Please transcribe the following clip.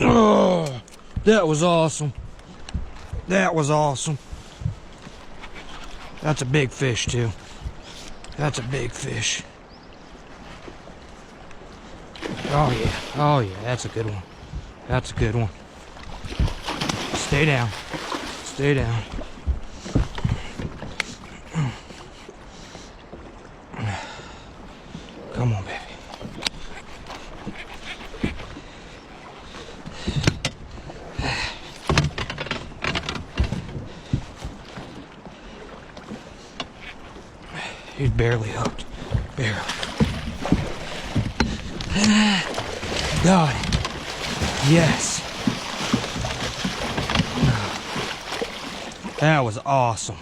Oh, that was awesome. That was awesome. That's a big fish, too. That's a big fish. Oh, yeah. Oh, yeah. That's a good one. That's a good one. Stay down. Stay down. Come on, baby. He's barely hooked. Barely. Got it. Yes. That was awesome.